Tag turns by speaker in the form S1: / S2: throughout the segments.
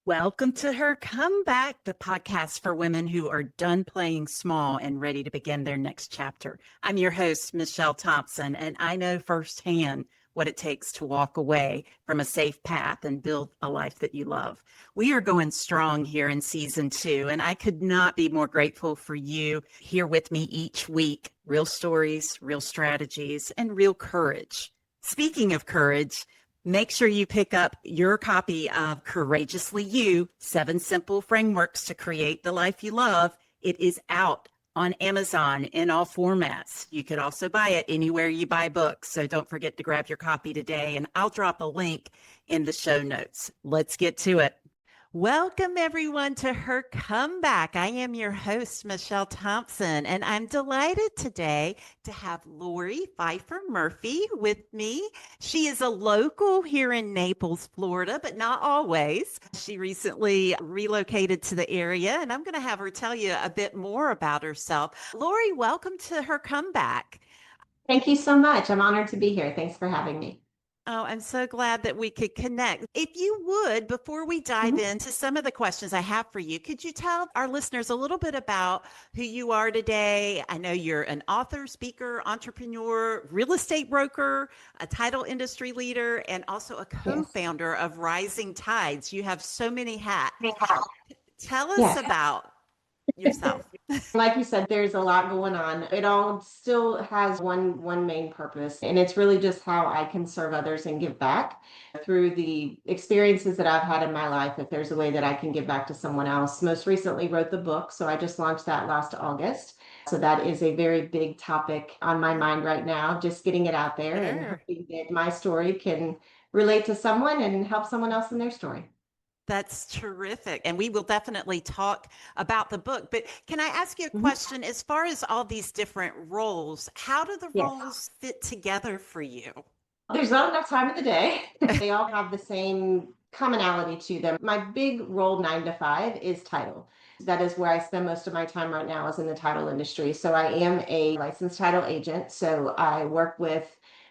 S1: Welcome to Her Comeback, the podcast for women who are done playing small and ready to begin their next chapter. I'm your host, Michelle Thompson, and I know firsthand what it takes to walk away from a safe path and build a life that you love. We are going strong here in season 2, and I could not be more grateful for you here with me each week. Real stories, real strategies, and real courage. Speaking of courage, make sure you pick up your copy of Courageously You, 7 Simple Frameworks to Create the Life You Love. It is out on Amazon in all formats. You could also buy it anywhere you buy books. So don't forget to grab your copy today, and I'll drop a link in the show notes. Let's get to it. Welcome, everyone, to Her Comeback. I am your host, Michelle Thompson, and I'm delighted today to have Lori Pfeiffer Murphy with me. She is a local here in Naples, Florida, but not always. She recently relocated to the area, and I'm going to have her tell you a bit more about herself. Lori, welcome to Her Comeback.
S2: Thank you so much. I'm honored to be here. Thanks for having me.
S1: Oh, I'm so glad that we could connect. If you would, before we dive into some of the questions I have for you, could you tell our listeners a little bit about who you are today? I know you're an author, speaker, entrepreneur, real estate broker, a title industry leader, and also a co-founder of Rising Tides. You have so many hats. Tell us about yourself.
S2: Like you said, there's a lot going on. It all still has one main purpose, and it's really just how I can serve others and give back through the experiences that I've had in my life. If there's a way that I can give back to someone else. Most recently wrote the book, so I just launched that last August. So that is a very big topic on my mind right now, just getting it out there and hoping that my story can relate to someone and help someone else in their story.
S1: That's terrific. And we will definitely talk about the book. But can I ask you a question? As far as all these different roles, how do the roles fit together for you?
S2: There's not enough time in the day. They all have the same commonality to them. My big role 9 to 5 is title. That is where I spend most of my time right now, is in the title industry. So I am a licensed title agent. So I work with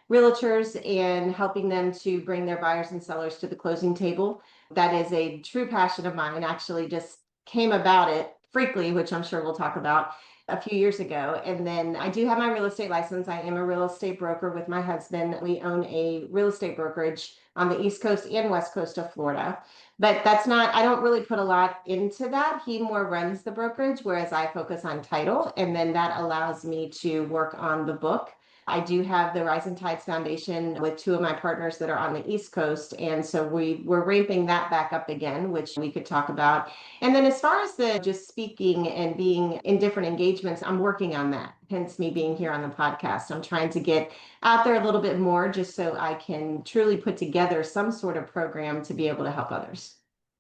S2: realtors and helping them to bring their buyers and sellers to the closing table. That is a true passion of mine. Actually just came about it freakly, which I'm sure we'll talk about, a few years ago. And then I do have my real estate license. I am a real estate broker with my husband. We own a real estate brokerage on the East Coast and West Coast of Florida. But that's not, I don't really put a lot into that. He more runs the brokerage, whereas I focus on title. And then that allows me to work on the book. I do have the Rising Tides Foundation with 2 of my partners that are on the East Coast. And so we're ramping that back up again, which we could talk about. And then as far as the just speaking and being in different engagements, I'm working on that. Hence me being here on the podcast. I'm trying to get out there a little bit more just so I can truly put together some sort of program to be able to help others.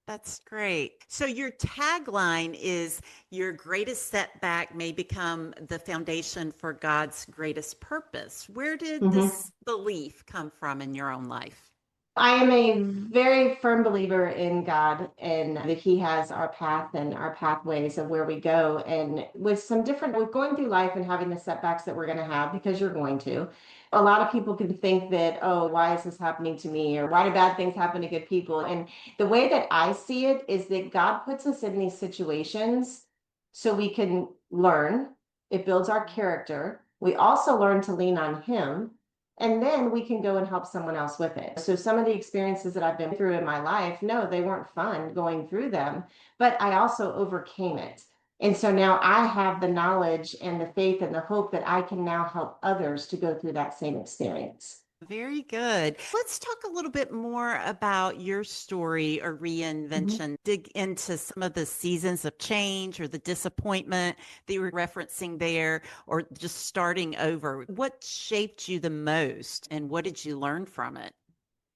S1: That's great. So your tagline is your greatest setback may become the foundation for God's greatest purpose. Where did this belief come from in your own life?
S2: I am a very firm believer in God and that He has our path and our pathways of where we go. And with going through life and having the setbacks that we're going to have, because you're going to, a lot of people can think that, oh, why is this happening to me? Or why do bad things happen to good people? And the way that I see it is that God puts us in these situations so we can learn. It builds our character. We also learn to lean on Him. And then we can go and help someone else with it. So some of the experiences that I've been through in my life, no, they weren't fun going through them, but I also overcame it. And so now I have the knowledge and the faith and the hope that I can now help others to go through that same experience.
S1: Very good. Let's talk a little bit more about your story or reinvention. Dig into some of the seasons of change or the disappointment that you were referencing there, or just starting over. What shaped you the most, and what did you learn from it?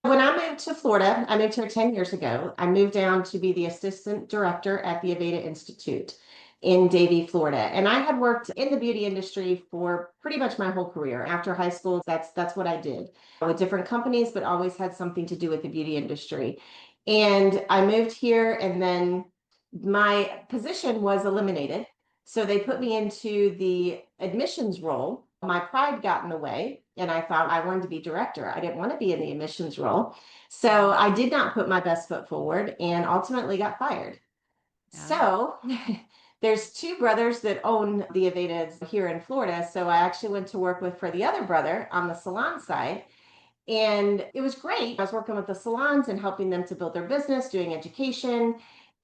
S2: When I moved to Florida, I moved here 10 years ago. I moved down to be the assistant director at the Aveda Institute in Davie, Florida. And I had worked in the beauty industry for pretty much my whole career. After high school, that's what I did with different companies, but always had something to do with the beauty industry. And I moved here, and then my position was eliminated. So they put me into the admissions role. My pride got in the way, And I thought I wanted to be director. I didn't want to be in the admissions role. So I did not put my best foot forward and ultimately got fired.
S1: Yeah.
S2: So there's two brothers that own the Avedas here in Florida. So I actually went to work with for the other brother on the salon side. And it was great. I was working with the salons and helping them to build their business, doing education,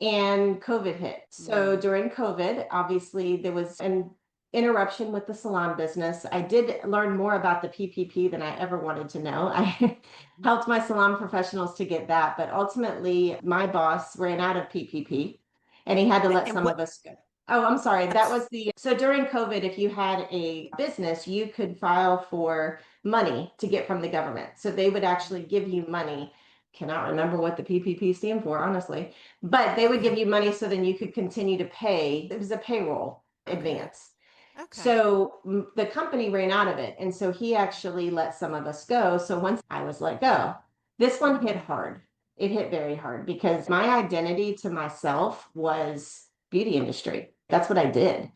S2: and COVID hit. So during COVID, obviously there was an interruption with the salon business. I did learn more about the PPP than I ever wanted to know. I helped my salon professionals to get that, but ultimately my boss ran out of PPP and he had to let
S1: And
S2: some of
S1: what?
S2: us go. Oh, I'm sorry. That
S1: That's
S2: was so during COVID, if you had a business, you could file for money to get from the government. So they would actually give you money. Cannot remember what the PPP stand for, honestly, but they would give
S1: okay.
S2: you money so then you could continue to pay. It was a payroll
S1: Okay.
S2: advance.
S1: Okay.
S2: So the company ran out of it. And so he actually let some of us go. So once I was let go, this one hit hard. It hit very hard because my identity to myself was beauty industry. That's what I did.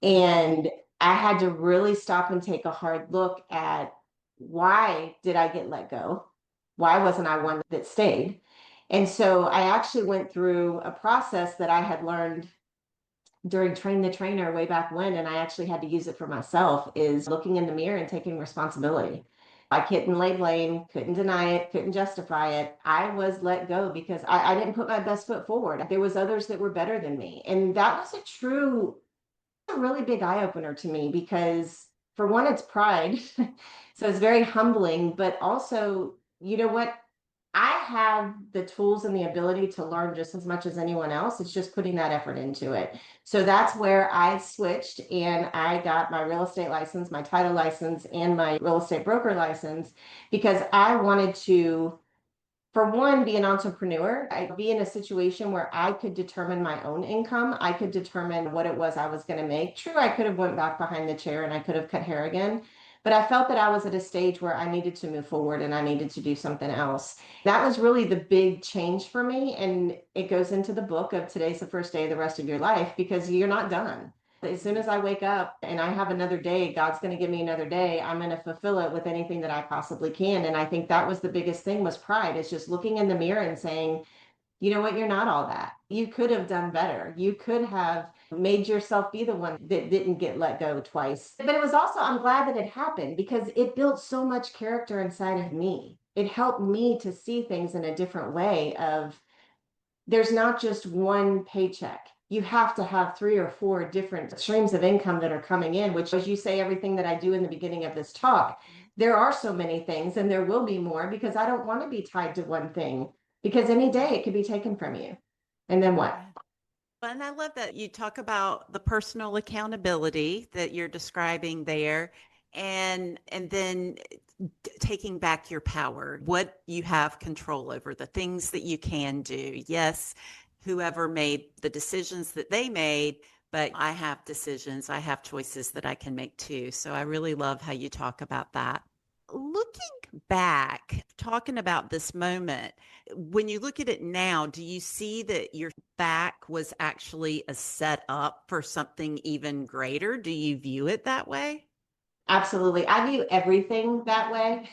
S2: And I had to really stop and take a hard look at why did I get let go? Why wasn't I one that stayed? And so I actually went through a process that I had learned during Train the Trainer way back when, and I actually had to use it for myself, is looking in the mirror and taking responsibility. I couldn't lay blame, couldn't deny it, couldn't justify it. I was let go because I didn't put my best foot forward. There was others that were better than me. And that was a really big eye opener to me because for one, it's pride. So it's very humbling, but also, you know what? I have the tools and the ability to learn just as much as anyone else. It's just putting that effort into it. So that's where I switched and I got my real estate license, my title license, and my real estate broker license because I wanted to, for one, be an entrepreneur. I'd be in a situation where I could determine my own income. I could determine what it was I was going to make. True, I could have went back behind the chair and I could have cut hair again, but I felt that I was at a stage where I needed to move forward and I needed to do something else. That was really the big change for me. And it goes into the book of Today's the First Day of the Rest of Your Life because you're not done. As soon as I wake up and I have another day, God's going to give me another day. I'm going to fulfill it with anything that I possibly can. And I think that was the biggest thing was pride. It's just looking in the mirror and saying, you know what, you're not all that. You could have done better. You could have made yourself be the one that didn't get let go twice. But it was also, I'm glad that it happened because it built so much character inside of me. It helped me to see things in a different way of there's not just one paycheck. You have to have three or four different streams of income that are coming in, which, as you say, everything that I do in the beginning of this talk, there are so many things and there will be more because I don't want to be tied to one thing because any day it could be taken from you. And then what?
S1: Yeah. And I love that you talk about the personal accountability that you're describing there and then taking back your power, what you have control over, the things that you can do. Yes, whoever made the decisions that they made, but I have decisions, I have choices that I can make too. So I really love how you talk about that. Looking back, talking about this moment, when you look at it now, do you see that your back was actually a setup for something even greater? Do you view it that way?
S2: Absolutely. I view everything that way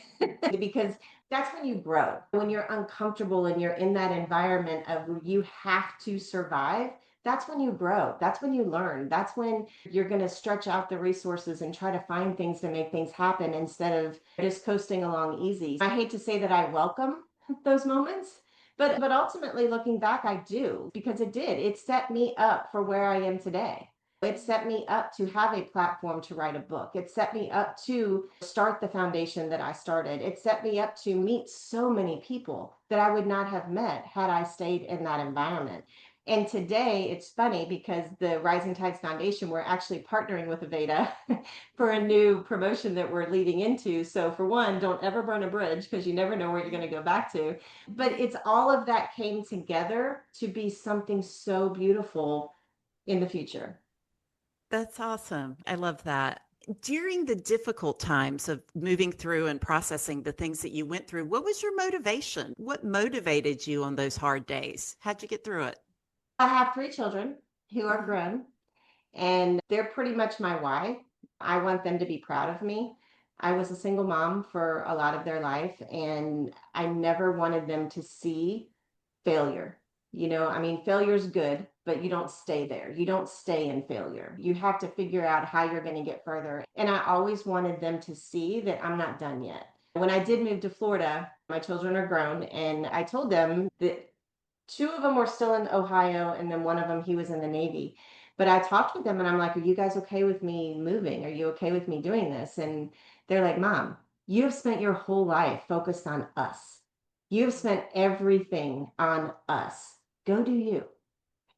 S2: because that's when you grow. When you're uncomfortable and you're in that environment of you have to survive, that's when you grow. That's when you learn. That's when you're going to stretch out the resources and try to find things to make things happen instead of just coasting along easy. I hate to say that I welcome those moments, but ultimately looking back, I do because it did. It set me up for where I am today. It set me up to have a platform to write a book. It set me up to start the foundation that I started. It set me up to meet so many people that I would not have met had I stayed in that environment. And today it's funny because the Rising Tides Foundation, we're actually partnering with Aveda for a new promotion that we're leading into. So for one, don't ever burn a bridge because you never know where you're going to go back to. But it's all of that came together to be something so beautiful in the future.
S1: That's awesome. I love that. During the difficult times of moving through and processing the things that you went through, what was your motivation? What motivated you on those hard days? How'd you get through it?
S2: I have three children who are
S1: Mhm.
S2: grown, and they're pretty much my why. I want them to be proud of me. I was a single mom for a lot of their life, and I never wanted them to see failure. I mean, failure is good, but you don't stay there. You don't stay in failure. You have to figure out how you're going to get further. And I always wanted them to see that I'm not done yet. When I did move to Florida, my children are grown, and I told them that two of them were still in Ohio, and then one of them, he was in the Navy. But I talked with them and I'm like, are you guys okay with me moving? Are you okay with me doing this? And they're like, Mom, you have spent your whole life focused on us. You have spent everything on us. Go do you.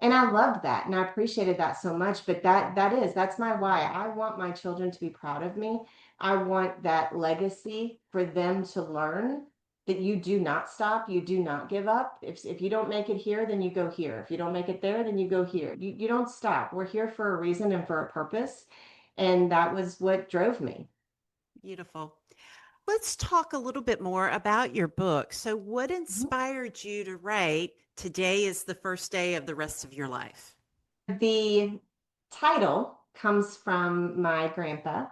S2: And I loved that and I appreciated that so much. But that's my why. I want my children to be proud of me. I want that legacy for them to learn that you do not stop, you do not give up. If you don't make it here, then you go here. If you don't make it there, then you go here. You don't stop. We're here for a reason and for a purpose. And that was what drove me.
S1: Beautiful. Let's talk a little bit more about your book. So, what
S2: Mhm.
S1: inspired you to write Today is the First Day of the Rest of Your Life?
S2: The title comes from my grandpa.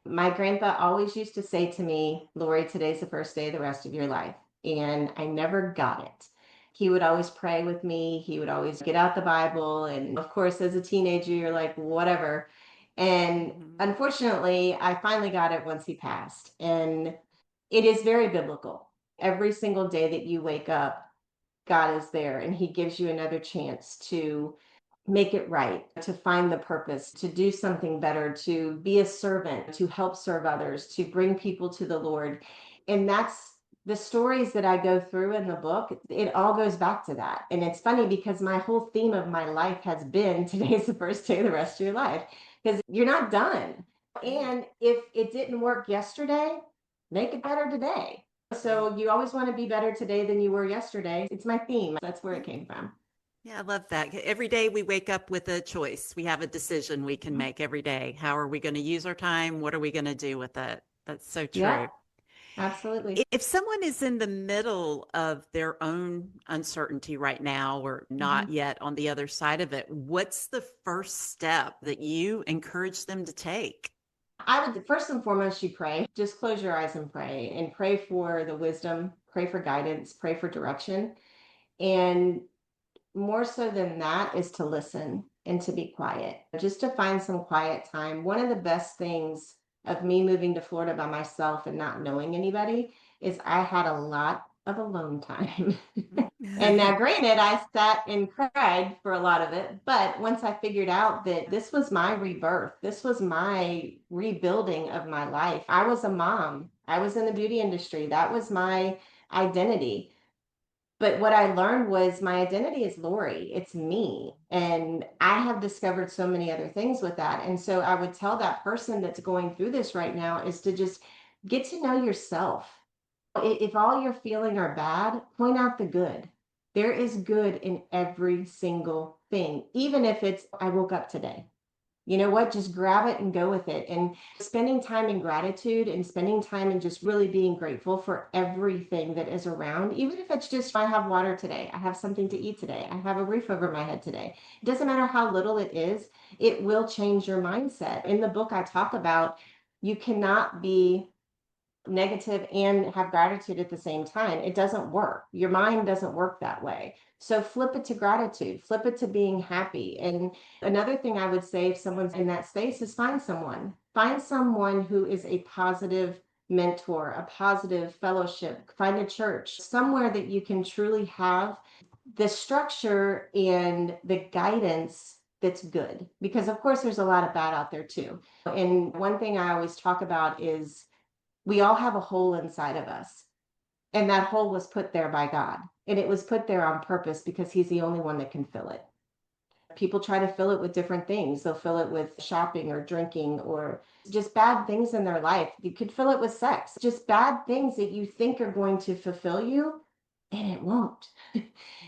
S2: My grandpa always used to say to me, Lori, today's the first day of the rest of your life. And I never got it. He would always pray with me. He would always get out the Bible. And of course, as a teenager, you're like, whatever. And
S1: Mhm.
S2: unfortunately, I finally got it once he passed. And it is very biblical. Every single day that you wake up, God is there and he gives you another chance to make it right, to find the purpose, to do something better, to be a servant, to help serve others, to bring people to the Lord. And that's the stories that I go through in the book. It all goes back to that. And it's funny because my whole theme of my life has been today's the first day of the rest of your life because you're not done.
S1: Right.
S2: And if it didn't work yesterday, make it better today.
S1: Right.
S2: So you always want to be better today than you were yesterday. It's my theme. That's where
S1: Yeah.
S2: it came from.
S1: Yeah, I love that. Every day we wake up with a choice. We have a decision we can
S2: Mhm.
S1: make every day. How are we going to use our time? What are we going to do with it? That's so
S2: Yeah,
S1: true.
S2: absolutely.
S1: If someone is in the middle of their own uncertainty right now or
S2: Mhm.
S1: not yet on the other side of it, what's the first step that you encourage them to take?
S2: I would first and foremost, you pray. Just close your eyes and pray for the wisdom, pray for guidance, pray for direction. And more so than that is to listen and to be quiet, just to find some quiet time. One of the best things of me moving to Florida by myself and not knowing anybody is I had a lot of alone time. And now, granted, I sat and cried for a lot of it, but once I figured out that this was my rebirth, this was my rebuilding of my life. I was a mom, I was in the beauty industry, that was my identity. But what I learned was my identity is Lori. It's me. And I have discovered so many other things with that. And so I would tell that person that's going through this right now is to just get to know yourself. If all you're feeling are bad, point out the good. There is good in every single thing, even if it's, I woke up today. You know what? Just grab it and go with it. And spending time in gratitude and spending time in just really being grateful for everything that is around, even if it's just, I have water today, I have something to eat today, I have a roof over my head today. It doesn't matter how little it is, it will change your mindset. In the book, I talk about you cannot be negative and have gratitude at the same time. It doesn't work. Your mind doesn't work that way. So flip it to gratitude, flip it to being happy. And another thing I would say if someone's in that space is find someone who is a positive mentor, a positive fellowship, find a church, somewhere that you can truly have the structure and the guidance that's good. Because of course there's a lot of bad out there too. And one thing I always talk about is we all have a hole inside of us. And that hole was put there by God. And it was put there on purpose because He's the only one that can fill it. People try to fill it with different things. They'll fill it with shopping or drinking or just bad things in their life. You could fill it with sex, just bad things that you think are going to fulfill you, and it won't.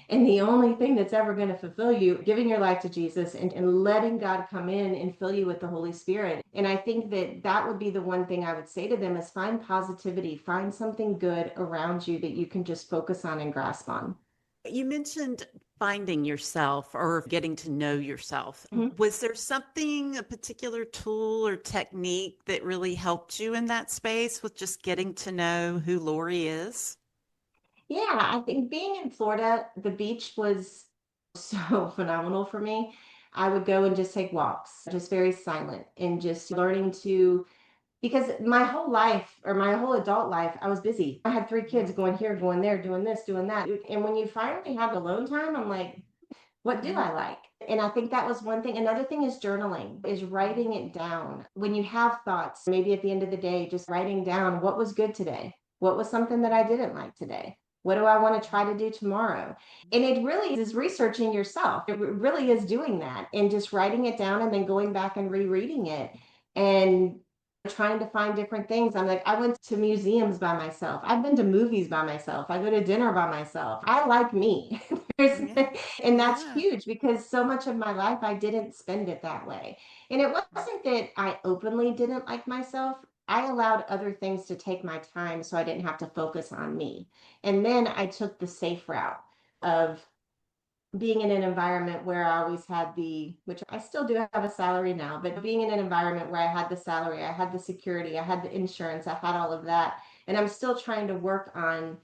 S2: And the only thing that's ever going to fulfill you, giving your life to Jesus and letting God come in and fill you with the Holy Spirit. And I think that that would be the one thing I would say to them is find positivity, find something good around you that you can just focus on and grasp on.
S1: You mentioned finding yourself or getting to know yourself,
S2: Mhm.
S1: was there something, a particular tool or technique that really helped you in that space with just getting to know who Lori is?
S2: Yeah, I think being in Florida, the beach was so phenomenal for me. I would go and just take walks, just very silent, and just learning to, because my whole life or my whole adult life, I was busy. I had three kids going here, going there, doing this, doing that. And when you finally have alone time, I'm like, what do
S1: Mhm.
S2: I like? And I think that was one thing. Another thing is journaling, is writing it down. When you have thoughts, maybe at the end of the day, just writing down what was good today. What was something that I didn't like today? What do I want to try to do tomorrow? And it really is researching yourself. It really is doing that and just writing it down and then going back and rereading it and trying to find different things. I'm like, I went to museums by myself. I've been to movies by myself. I go to dinner by myself. I like me.
S1: Yeah.
S2: And that's
S1: Yeah.
S2: huge because so much of my life I didn't spend it that way. And it wasn't that I openly didn't like myself. I allowed other things to take my time so I didn't have to focus on me. And then I took the safe route of being in an environment where I always had which I still do have a salary now, but being in an environment where I had the salary, I had the security, I had the insurance, I had all of that. And I'm still trying to work on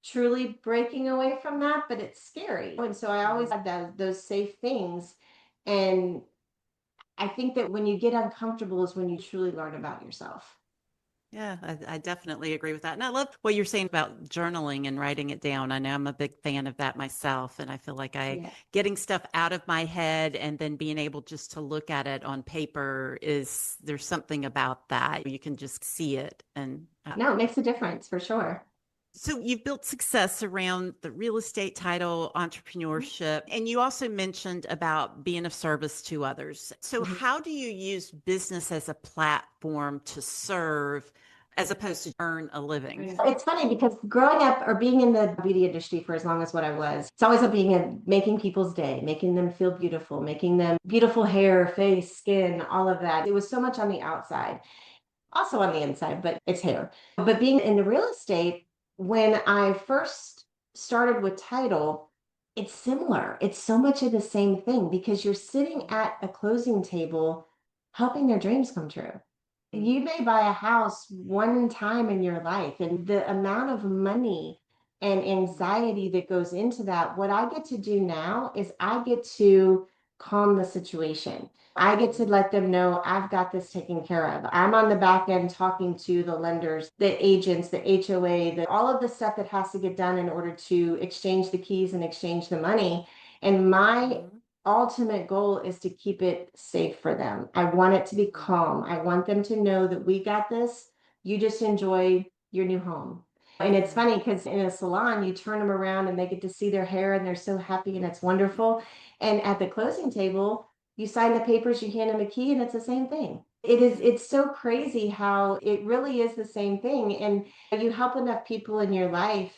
S2: truly breaking away from that, but it's scary. And so I always
S1: Mhm.
S2: had those safe things. And I think that when you get uncomfortable is when you truly learn about yourself.
S1: Yeah, I definitely agree with that. And I love what you're saying about journaling and writing it down. I know I'm a big fan of that myself. And I feel like
S2: Yeah.
S1: getting stuff out of my head and then being able just to look at it on paper there's something about that. You can just see it. And
S2: No, it makes a difference for sure.
S1: so you've built success around the real estate title, entrepreneurship, and you also mentioned about being of service to others. So
S2: Mhm.
S1: how do you use business as a platform to serve as opposed to earn a living?
S2: It's funny because growing up or being in the beauty industry for as long as what I was, it's always about being making people's day, making them feel beautiful, making them beautiful hair, face, skin, all of that. It was so much on the outside, also on the inside, but it's hair. But being in the real estate, when I first started with title, it's similar. It's so much of the same thing because you're sitting at a closing table helping their dreams come true. You may buy a house one time in your life, and the amount of money and anxiety that goes into that. What I get to do now is I get to calm the situation. I get to let them know I've got this taken care of. I'm on the back end talking to the lenders, the agents, the HOA, all of the stuff that has to get done in order to exchange the keys and exchange the money. And my
S1: Mhm.
S2: ultimate goal is to keep it safe for them. I want it to be
S1: Mhm.
S2: calm. I want them to know that we got this. You just enjoy your new home. And it's
S1: Mhm.
S2: funny because in a salon, you turn them around and they get to see their hair and they're so happy and it's wonderful. And at the closing table, you sign the papers, you hand them a key, and it's the same thing. It's so crazy how it really is the same thing. And you help enough people in your life,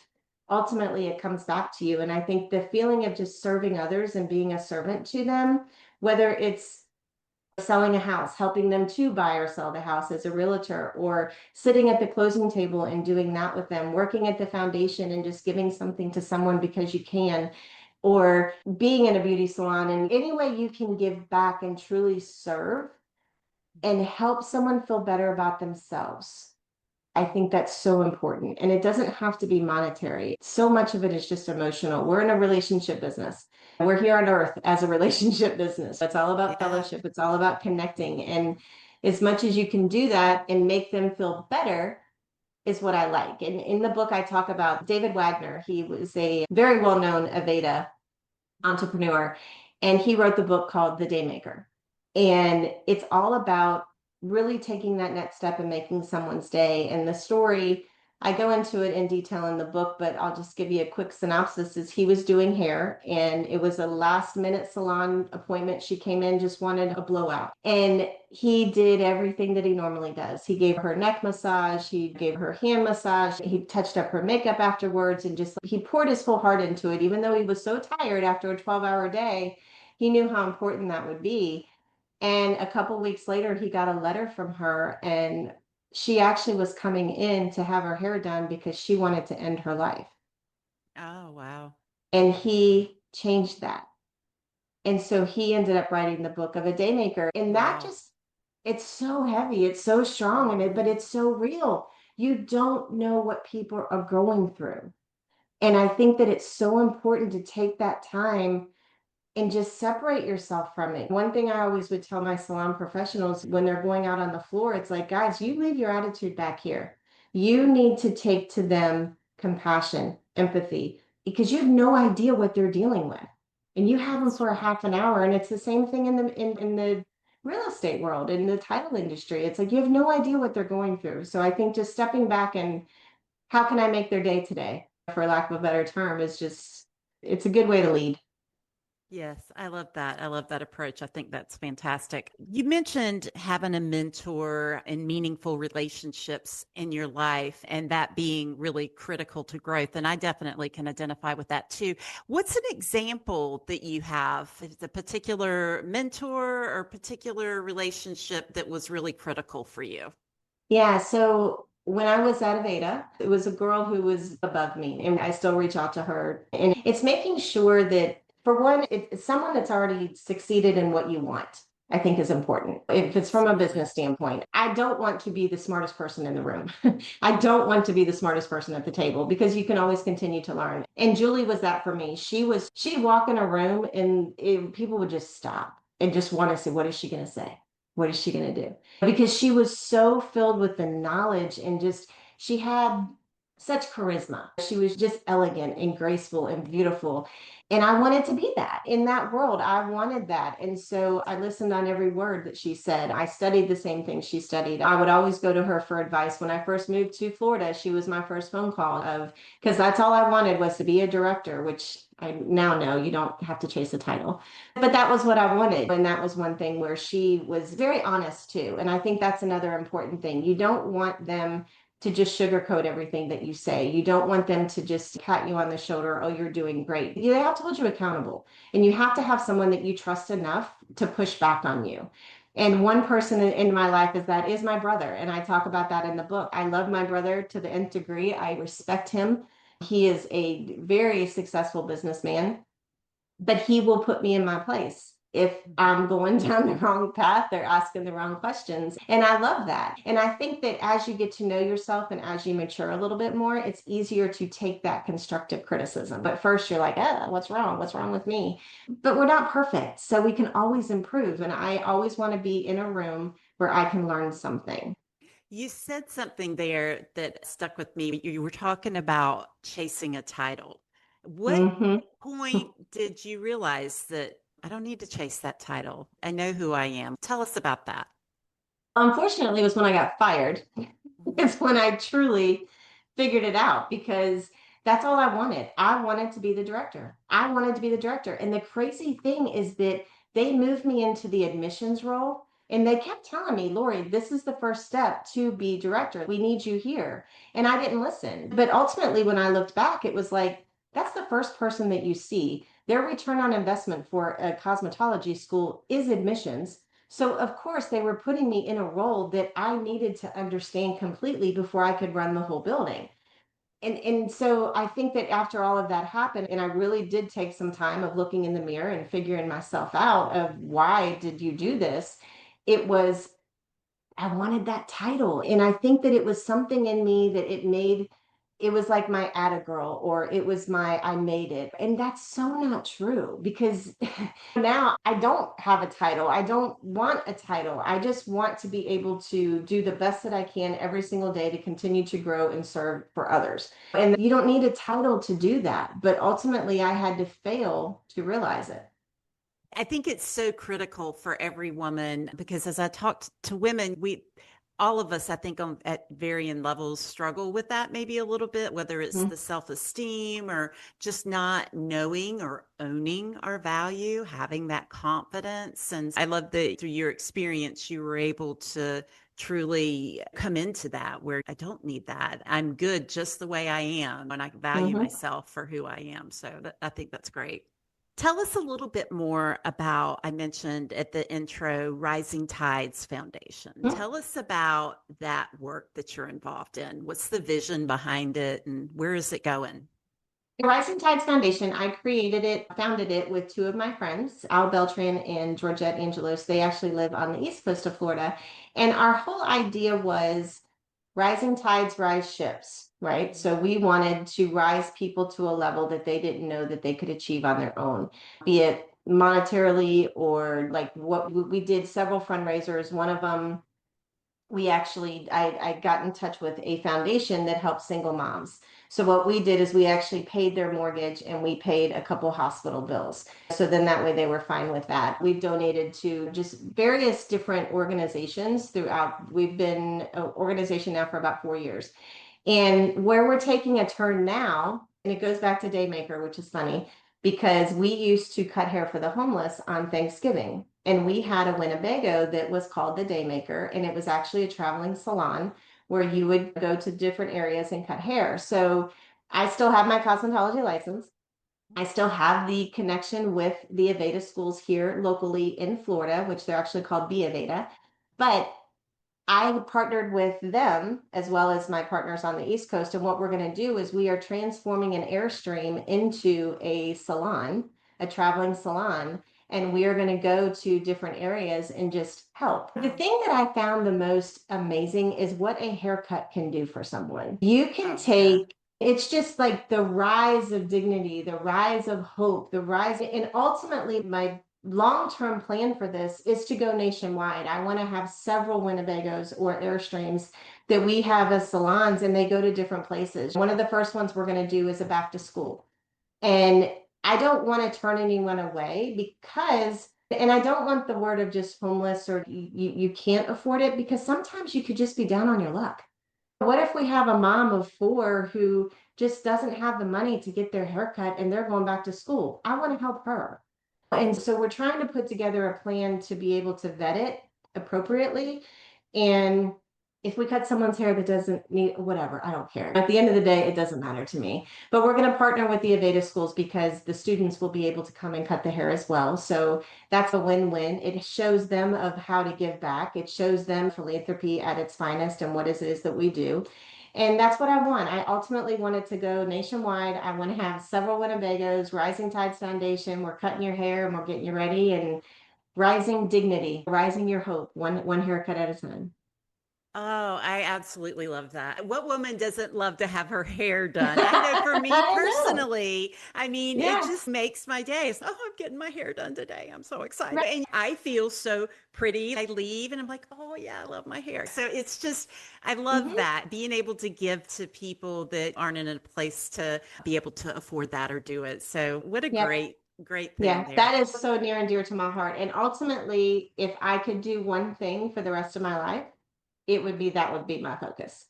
S2: ultimately it comes back to you. And I think the feeling of just serving others and being a servant to them, whether it's selling a house, helping them to buy or sell the house as a realtor, or sitting at the closing table and doing that with them, working at the foundation and just giving something to someone because you can, or being in a beauty salon, and any way you can give back and truly serve and help someone feel better about themselves. I think that's so important. And it doesn't have to be monetary. So much of it is just emotional. We're in a relationship business. We're here on earth as a relationship business. It's all about
S1: Yeah.
S2: fellowship, it's all about connecting. And as much as you can do that and make them feel better, is what I like. And in the book, I talk about David Wagner. He was a very well known Aveda entrepreneur, and he wrote the book called The Daymaker. And it's all about really taking that next step and making someone's day. And the story, I go into it in detail in the book, but I'll just give you a quick synopsis. Is he was doing hair and it was a last minute salon appointment. She came in, just wanted a blowout. And he did everything that he normally does. He gave her neck massage, he gave her hand massage, he touched up her makeup afterwards, and just he poured his full heart into it, even though he was so tired after a 12-hour day. He knew how important that would be. And a couple weeks later, he got a letter from her, and she actually was coming in to have her hair done because she wanted to end her life.
S1: Oh, wow.
S2: And he changed that. And so he ended up writing the book of a daymaker. And that
S1: Wow.
S2: just, it's so heavy, it's so strong in it, but it's so real. You don't know what people are going through. And I think that it's so important to take that time and just separate yourself from it. One thing I always would tell my salon professionals when they're going out on the floor, it's like, guys, you leave your attitude back here. You need to take to them compassion, empathy, because you have no idea what they're dealing with. And you have them
S1: That's
S2: for a
S1: right.
S2: half an hour. And it's the same thing in the real estate world, in the title industry. It's like you have no idea what they're going through. So I think just stepping back and how can I make their day today, for lack of a better term, is just it's a good way to lead.
S1: Yes, I love that. I love that approach. I think that's fantastic. You mentioned having a mentor and meaningful relationships in your life, and that being really critical to growth. And I definitely can identify with that too. What's an example that you have? Is it a particular mentor or particular relationship that was really critical for you?
S2: Yeah, so when I was at Aveda, it was a girl who was above me, and I still reach out to her. And it's making sure that, for one, it's someone that's already succeeded in what you want, I think is important. If it's from a
S1: Absolutely.
S2: business standpoint, I don't want to be the smartest person in the room. I don't want to be the smartest person at the table because you can always continue to learn. And Julie was that for me. She'd walk in a room and people would just stop and just want to say, what is she going to say? What is she going to do? Because she was so filled with the knowledge and just she had such charisma. She was just elegant and graceful and beautiful. And I wanted to be that in that world. I wanted that. And so I listened on every word that she said. I studied the same thing she studied. I would always go to her for advice. When I first moved to Florida, she was my first phone call of because that's all I wanted was to be a director, which I now know you don't have to chase a title. But that was what I wanted. And that was one thing where she was very honest too. And I think that's another important thing. You don't want them to just sugarcoat everything that you say. You don't want them to just pat you on the shoulder, oh, you're doing great. They have to hold you accountable. And you have to have someone that you trust enough to push back on you. And one person in my life is my brother. And I talk about that in the book. I love my brother to the nth degree. I respect him. He is a very successful businessman, but he will put me in my place if I'm going down the wrong path or asking the wrong questions. And I love that. And I think that as you get to know yourself and as you mature a little bit more, it's easier to take that constructive criticism. But first you're like, what's wrong? What's wrong with me? But we're not perfect. So we can always improve. And I always want to be in a room where I can learn something.
S1: You said something there that stuck with me. You were talking about chasing a title. What
S2: Mm-hmm.
S1: point did you realize that I don't need to chase that title? I know who I am. Tell us about that.
S2: Unfortunately, it was when I got fired.
S1: Mhm.
S2: It's when I truly figured it out because that's all I wanted. I wanted to be the director. I wanted to be the director. And the crazy thing is that they moved me into the admissions role and they kept telling me, Lori, this is the first step to be director. We need you here. And I didn't listen. But ultimately, when I looked back, it was like, that's the first person that you see. Their return on investment for a cosmetology school is admissions. So, of course, they were putting me in a role that I needed to understand completely before I could run the whole building. And so I think that after all of that happened, and I really did take some time of looking in the mirror and figuring myself out of why did you do this? It was I wanted that title. And I think that it was something in me that it was like my atta girl or it was my I made it. And that's so not true because now I don't have a title. I don't want a title. I just want to be able to do the best that I can every single day to continue to grow and serve for others. And you don't need a title to do that. But ultimately, I had to fail to realize it.
S1: I think it's so critical for every woman because as I talked to women, all of us, I think, at varying levels, struggle with that maybe a little bit, whether it's
S2: Mhm.
S1: the self esteem or just not knowing or owning our value, having that confidence. And I love that through your experience, you were able to truly come into that where I don't need that. I'm good just the way I am, and I value
S2: Mhm.
S1: myself for who I am. So I think that's great. Tell us a little bit more about, I mentioned at the intro, Rising Tides Foundation.
S2: Mhm.
S1: Tell us about that work that you're involved in. What's the vision behind it and where is it going?
S2: Rising Tides Foundation, I founded it with two of my friends, Al Beltran and Georgette Angelos. They actually live on the east coast of Florida. And our whole idea was rising tides rise ships, right? So we wanted to rise people to a level that they didn't know that they could achieve on their own, be it monetarily or like what we did several fundraisers. One of them, I got in touch with a foundation that helps single moms. So what we did is we actually paid their mortgage and we paid a couple hospital bills. So then that way they were fine with that. We've donated to just various different organizations throughout. We've been an organization now for about 4 years. And where we're taking a turn now, and it goes back to Daymaker, which is funny because we used to cut hair for the homeless on Thanksgiving. And we had a Winnebago that was called the Daymaker, and it was actually a traveling salon where you would go to different areas and cut hair. So I still have my cosmetology license. I still have the connection with the Aveda schools here locally in Florida, which they're actually called B Aveda. But I partnered with them as well as my partners on the East Coast. And what we're going to do is we are transforming an Airstream into a salon, a traveling salon. And we are going to go to different areas and just help. The thing that I found the most amazing is what a haircut can do for someone. You can take, it's just like the rise of dignity, the rise of hope, the rise. And ultimately, my long-term plan for this is to go nationwide. I want to have several Winnebagos or Airstreams that we have as salons and they go to different places. One of the first ones we're going to do is a back to school. And I don't want to turn anyone away because, and I don't want the word of just homeless or you can't afford it, because sometimes you could just be down on your luck. What if we have a mom of 4 who just doesn't have the money to get their haircut and they're going back to school? I want to help her. And so we're trying to put together a plan to be able to vet it appropriately. And if we cut someone's hair that doesn't need whatever, I don't care. At the end of the day, it doesn't matter to me. But we're going to partner with the Aveda schools because the students will be able to come and cut the hair as well. So that's a win-win. It shows them of how to give back. It shows them philanthropy at its finest and what it is that we do. And that's what I want. I ultimately wanted to go nationwide. I want to have several Winnebagos, Rising Tides Foundation. We're cutting your hair and we're getting you ready, and rising dignity, rising your hope, one haircut at a time.
S1: Oh, I absolutely love that. What woman doesn't love to have her hair done? I know for me
S2: I know.
S1: personally, I mean, it
S2: Yeah.
S1: just makes my days. Oh, I'm getting my hair done today. I'm so excited.
S2: Right.
S1: And I feel so pretty. I leave and I'm like, oh, yeah, I love my hair. So it's just, I love
S2: Mhm.
S1: that being able to give to people that aren't in a place to be able to afford that or do it. So what a
S2: Yep.
S1: great thing
S2: Yeah,
S1: there.
S2: that is so near and dear to my heart. And ultimately, if I could do one thing for the rest of my life, that would be my focus.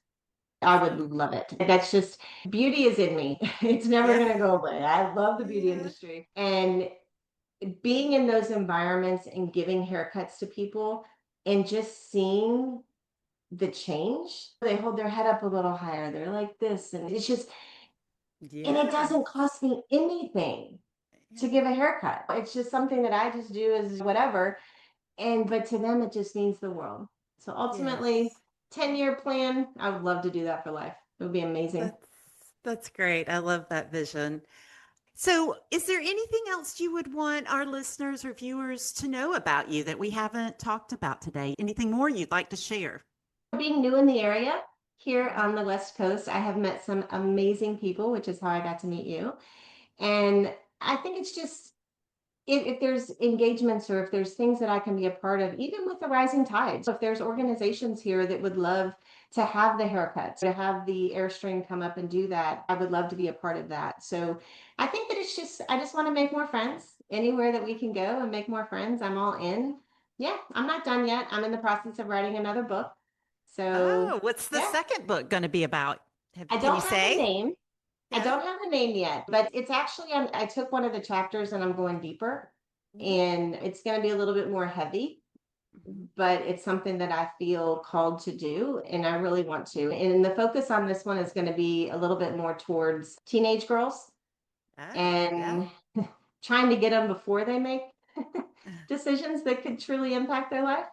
S2: I would love it. That's just, beauty is in me. It's never
S1: Yeah.
S2: going to go away. I love the beauty
S1: Yeah.
S2: industry. And being in those environments and giving haircuts to people and just seeing the change, they hold their head up a little higher. They're like this. And it's just, and it
S1: Yeah.
S2: doesn't cost me anything to give a haircut. It's just something that I just do as whatever. But to them, it just means the world. So ultimately,
S1: Yes.
S2: 10-year plan, I would love to do that for life. It would be amazing.
S1: That's that's great. I love that vision. So, is there anything else you would want our listeners or viewers to know about you that we haven't talked about today? Anything more you'd like to share?
S2: Being new in the area here on the West Coast, I have met some amazing people, which is how I got to meet you. And I think it's just, if there's engagements or if there's things that I can be a part of, even with the rising tides, if there's organizations here that would love to have the haircuts, to have the Airstream come up and do that, I would love to be a part of that. So I think that I just want to make more friends anywhere that we can go and make more friends. I'm all in. Yeah, I'm not done yet. I'm in the process of writing another book. So
S1: Oh, what's the
S2: yeah,
S1: second book going to be about?
S2: I
S1: Can
S2: don't
S1: you
S2: have a
S1: say?
S2: name. I
S1: Yeah.
S2: don't have a name yet, but it's actually, I took one of the chapters and I'm going deeper,
S1: Mhm,
S2: and it's going to be a little bit more heavy,
S1: mhm.
S2: but it's something that I feel called to do and I really want to. And the focus on this one is going to be a little bit more towards teenage girls
S1: Oh, yeah.
S2: and trying to get them before they make decisions that could truly impact their life.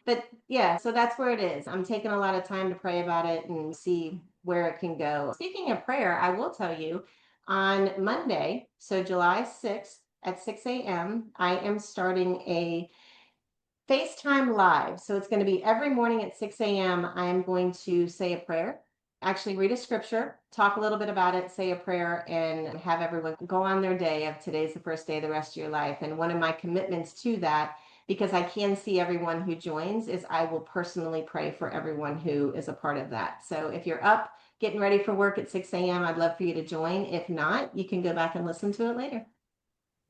S2: But yeah, so that's where it is. I'm taking a lot of time to pray about it and see where it can go. Speaking of prayer, I will tell you, On Monday, so July 6th at 6 a.m., I am starting a FaceTime Live. So it's going to be every morning at 6 a.m. I am going to say a prayer, actually read a scripture, talk a little bit about it, say a prayer, and have everyone go on their day of today's the first day of the rest of your life. And one of my commitments to that, because I can see everyone who joins, is I will personally pray for everyone who is a part of that. So if you're up, getting ready for work at 6 a.m., I'd love for you to join. If not, you can go back and listen to it later.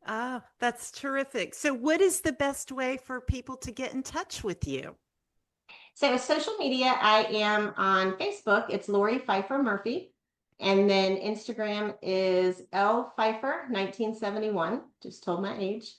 S1: Oh, that's terrific. So, what is the best way for people to get in touch with you?
S2: So social media, I am on Facebook. It's Lori Pfeiffer Murphy. And then Instagram is L Pfeiffer 1971. Just told my age.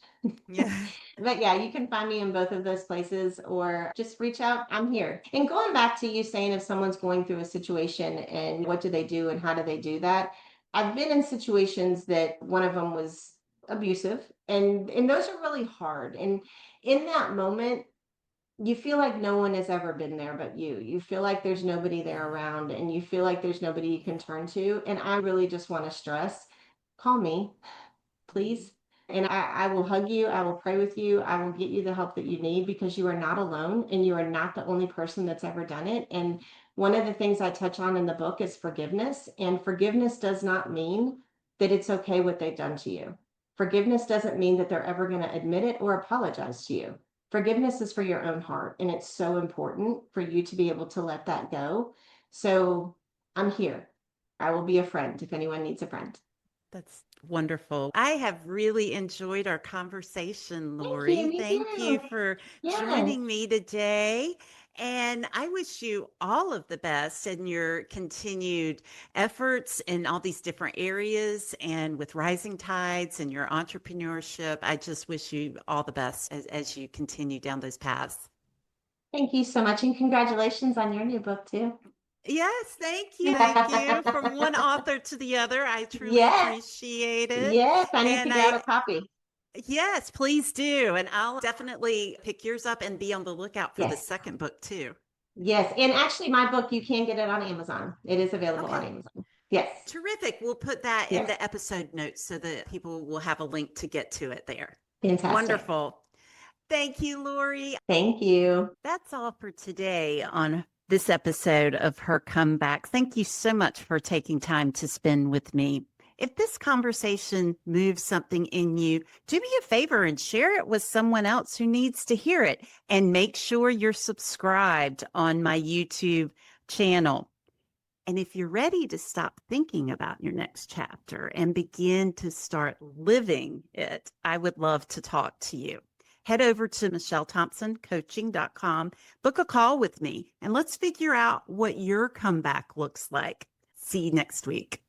S1: Yeah.
S2: But yeah, you can find me in both of those places or just reach out. I'm here. And going back to you saying if someone's going through a situation and what do they do and how do they do that? I've been in situations that one of them was abusive and those are really hard. And in that moment, you feel like no one has ever been there but you. You feel like there's nobody there around and you feel like there's nobody you can turn to. And I really just want to stress, call me, please. And I will hug you. I will pray with you. I will get you the help that you need because you are not alone and you are not the only person that's ever done it. And one of the things I touch on in the book is forgiveness. And forgiveness does not mean that it's okay what they've done to you. Forgiveness doesn't mean that they're ever going to admit it or apologize to you. Forgiveness is for your own heart. And it's so important for you to be able to let that go. So I'm here. I will be a friend if anyone needs a friend.
S1: That's wonderful. I have really enjoyed our conversation,
S2: Thank you.
S1: Lori.
S2: Me
S1: Thank you
S2: too.
S1: for
S2: Yes.
S1: joining me today. And I wish you all of the best in your continued efforts in all these different areas and with Rising Tides and your entrepreneurship. I just wish you all the best as you continue down those paths.
S2: Thank you so much. And congratulations on your new book, too.
S1: Yes, thank you. Thank you. From one author to the other, I truly
S2: Yes.
S1: appreciate it.
S2: Yes. I need to
S1: And
S2: grab a copy.
S1: yes, please do. And I'll definitely pick yours up and be on the lookout for the
S2: Yes.
S1: second book too.
S2: Yes. And actually, my book, you can get it on Amazon. It is available on
S1: Okay,
S2: Amazon. Yes.
S1: terrific. We'll put that in
S2: Yes.
S1: the episode notes so that people will have a link to get to it there.
S2: Fantastic.
S1: Wonderful. Thank you, Lori.
S2: Thank you.
S1: That's all for today on this episode of Her Comeback. Thank you so much for taking time to spend with me. If this conversation moves something in you, do me a favor and share it with someone else who needs to hear it. And make sure you're subscribed on my YouTube channel. And if you're ready to stop thinking about your next chapter and begin to start living it, I would love to talk to you. Head over to michellethompsoncoaching.com, book a call with me, and let's figure out what your comeback looks like. See you next week.